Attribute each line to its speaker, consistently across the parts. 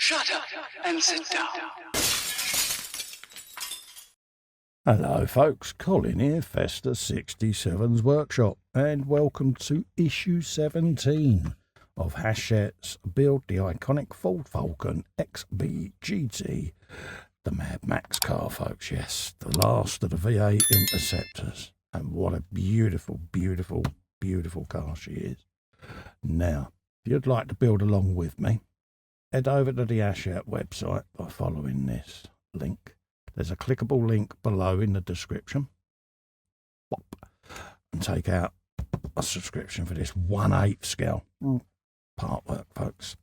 Speaker 1: Shut up and sit down.
Speaker 2: Hello folks, Colin here, Festa 67's Workshop, and welcome to issue 17 of Hachette's Build the Iconic Ford Falcon XB GT, the madmax car folks, yes, the last of the V8 interceptors, and what a beautiful, beautiful, beautiful car she is. Now, if you'd like to build along with me, head over to the Hachette website by following this link. There's a clickable link below in the description. Pop, and take out a subscription for this 1/8 scale. Partwork, folks.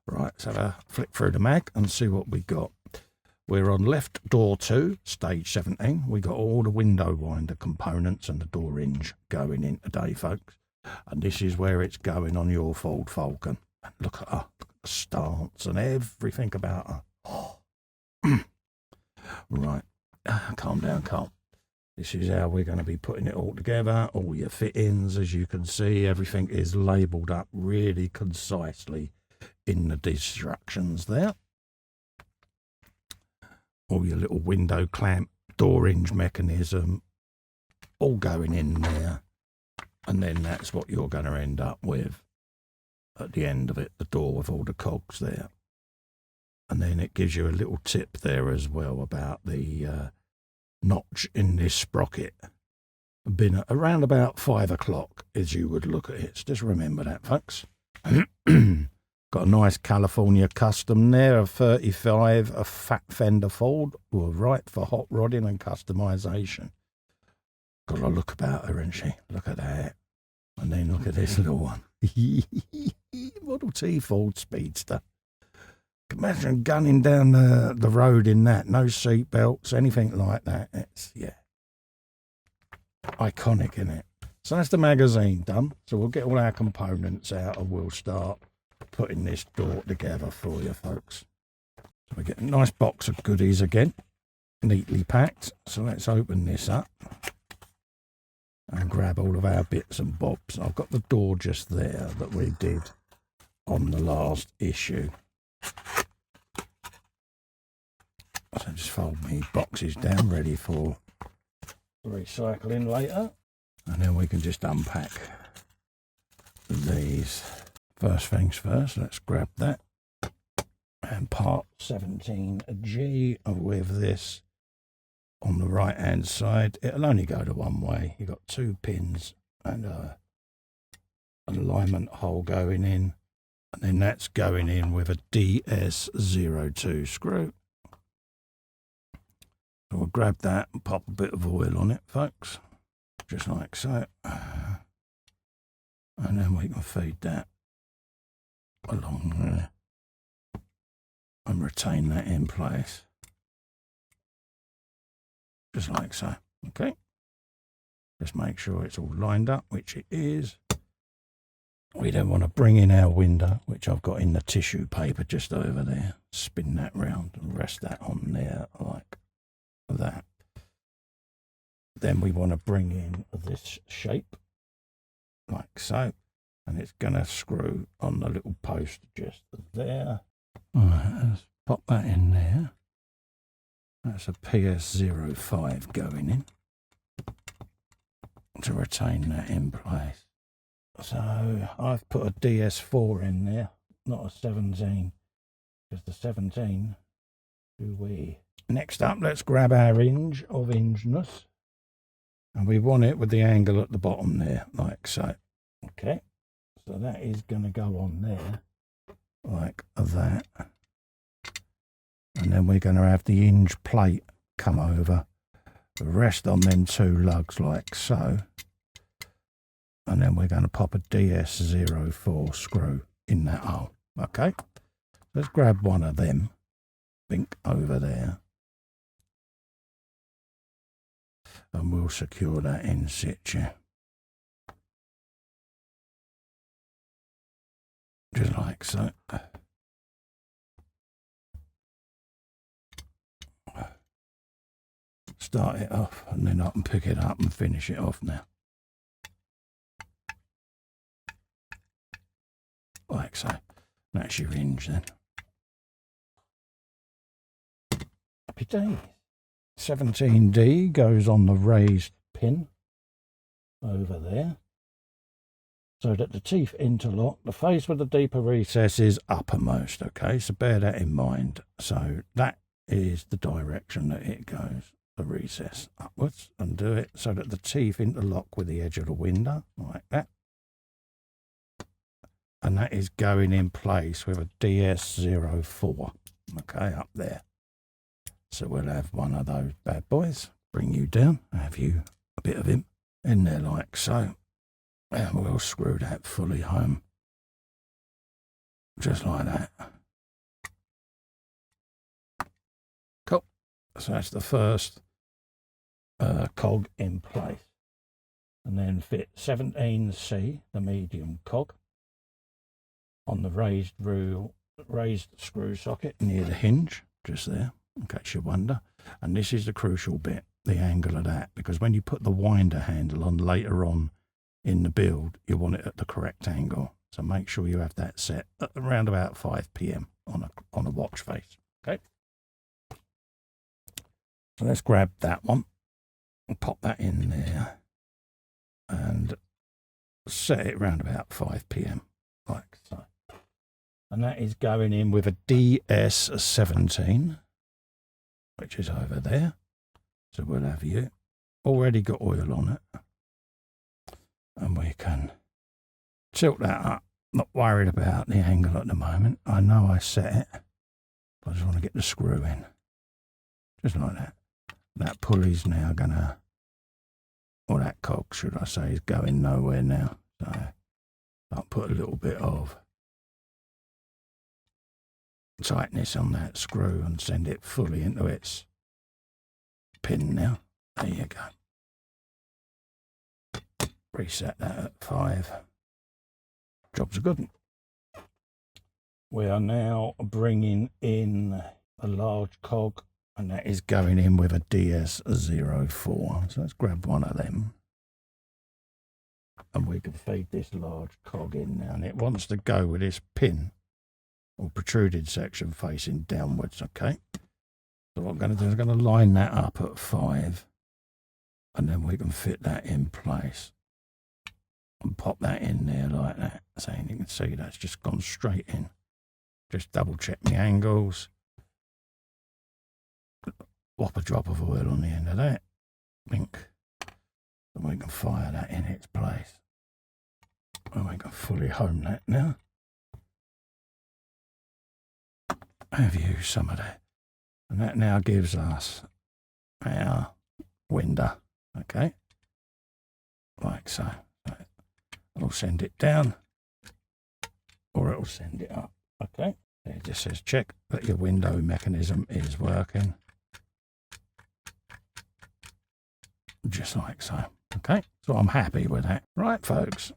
Speaker 2: Right, so have a flick through the mag and see what we got. We're on left door 2, stage 17. We got all the window winder components and the door hinge going in today, folks. And this is where it's going on your Ford Falcon. And look at her, look at the stance and everything about her. Right, calm down, calm. This is how we're going to be putting it all together. All your fittings, as you can see, everything is labelled up really concisely in the instructions there. All your little window clamp, door hinge mechanism, all going in there. And then that's what you're going to end up with at the end of it, the door with all the cogs there. And then it gives you a little tip there as well about the notch in this sprocket. Been around about 5 o'clock as you would look at it. So just remember that, folks. Got a nice California custom there, a 35, a fat fender Ford. Well, right for hot rodding and customization. Got a look about her, isn't she? Look at that. And then look at this little one. Model T Ford Speedster. Imagine gunning down the road in that. No seat belts, anything like that. It's, yeah, iconic, isn't it? So that's the magazine done. So we'll get all our components out and we'll start putting this door together for you, folks. So we get a nice box of goodies again, neatly packed. So let's open this up and grab all of our bits and bobs. I've got the door just there that we did on the last issue. So just fold me boxes down ready for recycling later, and then we can just unpack these. First things first, let's grab that, and part 17G with this on the right hand side. It'll only go to one way. You've got 2 pins and an alignment hole going in, and then that's going in with a DS02 screw. So we'll grab that and pop a bit of oil on it, folks, just like so. And then we can feed that along there and retain that in place, just like so. Okay, just make sure it's all lined up, which it is. We then want to bring in our window, which I've got in the tissue paper just over there. Spin that round and rest that on there like that. Then we want to bring in this shape like so, and it's going to screw on the little post just there. All right, let's pop that in there. That's a PS05 going in to retain that in place. So I've put a DS4 in there, not a 17, because the 17, ooh-wee. Next up, let's grab our hinge of hingeness, and we want it with the angle at the bottom there, like so. Okay, so that is going to go on there, like that. And then we're going to have the hinge plate come over, rest on them 2 lugs like so. And then we're going to pop a DS04 screw in that hole. Okay, let's grab one of them, think over there, and we'll secure that in situ. Just like so. Start it off, and then I can pick it up and finish it off now. Like so. That's your hinge then. Happy days. 17D goes on the raised pin over there, so that the teeth interlock. The face with the deeper recess is uppermost, okay? So bear that in mind. So that is the direction that it goes, the recess upwards, and do it so that the teeth interlock with the edge of the window, like that. And that is going in place with a DS04, okay, up there. So we'll have one of those bad boys, bring you down, have you a bit of him in there like so. And we'll screw that fully home, just like that. Cool. So that's the first cog in place. And then fit 17C, the medium cog, on the raised screw socket near the hinge, just there, in case you wonder. And this is the crucial bit, the angle of that, because when you put the winder handle on later on in the build, you want it at the correct angle. So make sure you have that set at around about 5 p.m. on a watch face. Okay. So let's grab that one and pop that in there and set it around about 5 p.m. like so. And that is going in with a DS17, which is over there. So we'll have you already got oil on it. And we can tilt that up. Not worried about the angle at the moment. I know I set it, but I just want to get the screw in. Just like that. That pulley's now gonna, or that cog, should I say, is going nowhere now. So I'll put a little bit of tightness on that screw and send it fully into its pin now. There you go. Reset that at 5. Job's a good one. We are now bringing in a large cog, and that is going in with a DS04. So let's grab one of them. And we can feed this large cog in now, and it wants to go with this pin or protruded section facing downwards, okay? So what I'm going to do is I'm going to line that up at 5, and then we can fit that in place and pop that in there like that. So you can see that's just gone straight in. Just double check the angles. Whop a drop of oil on the end of that. Blink. And we can fire that in its place. And we can fully home that now. Have used some of that. And that now gives us our window. Okay. Like so. It'll send it down, or it'll send it up. Okay. It just says check that your window mechanism is working. Just like so. Okay. So I'm happy with that. Right, folks.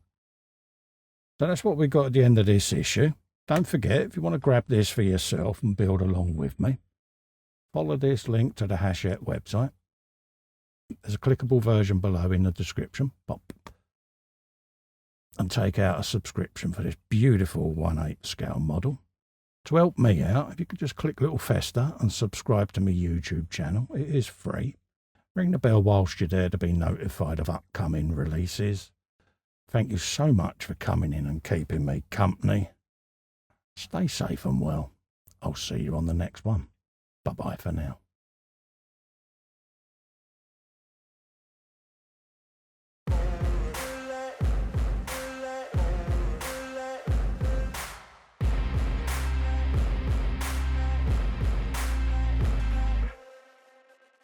Speaker 2: So that's what we got at the end of this issue. Don't forget, if you want to grab this for yourself and build along with me, follow this link to the Hachette website. There's a clickable version below in the description. Pop. And take out a subscription for this beautiful 1/8 scale model. To help me out, if you could just click little festa and subscribe to my YouTube channel. It is free. Ring the bell whilst you're there to be notified of upcoming releases. Thank you so much for coming in and keeping me company. Stay safe and well. I'll see you on the next one. Bye-bye for now.